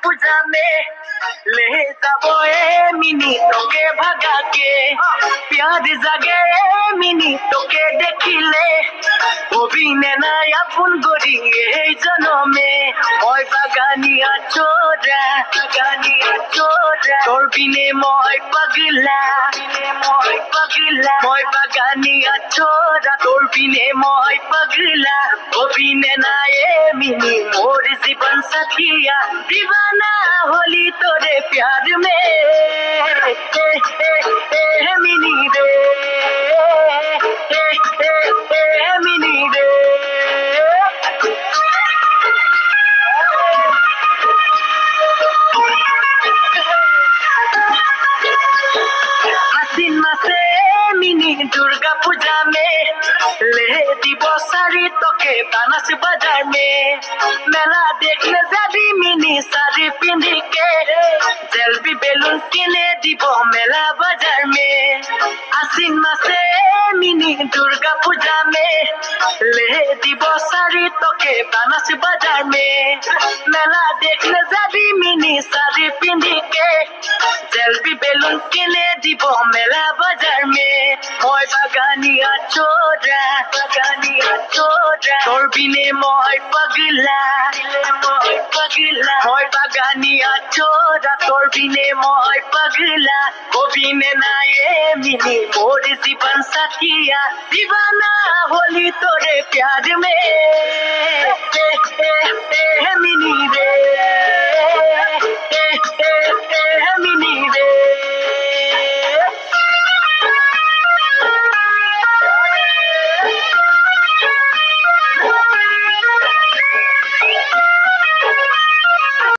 पूजा में ले जाबो ए मिनी तोके भगा के प्यार जागे ए मिनी तोके देखिले অভিনে নাই আপন গরি এই জনমে মই বাগানিয়া চোরা তোর বিনে মই পাগলা মই বাগানিয়া চোরা তোর বিনে মই পাগলা অভিনে নাই এ মিনি মোর জীবন সাথিয়া दीवाना होली तोरे प्यार में मिनी रे मिनी रे आसिन मासे मिनी दुर्गा पूजा में ले दिबो सारी तोके बानस बाजार में मेला देखने जाबी मिनी साड़ी पिंधी के जलबी बेलून किने दिबो मेला बाजार में आसिन मासे मिनी दुर्गा पूजा में ले दिबो साड़ी तोके बानस बाजार में मेला देखने जाबी मिनी साड़ी पिंधी के जलबी बेलून किने दिबो मेला बाजार में মই বাগানিয়া চোরা তোর বিনে মই পাগলা মই বাগানিয়া চোরা তোর বিনে মই পাগলা কবিনে নাই এ মিনি মোর জীবন সাথিয়া दीवाना होली तोरे प्यार में मिनी रे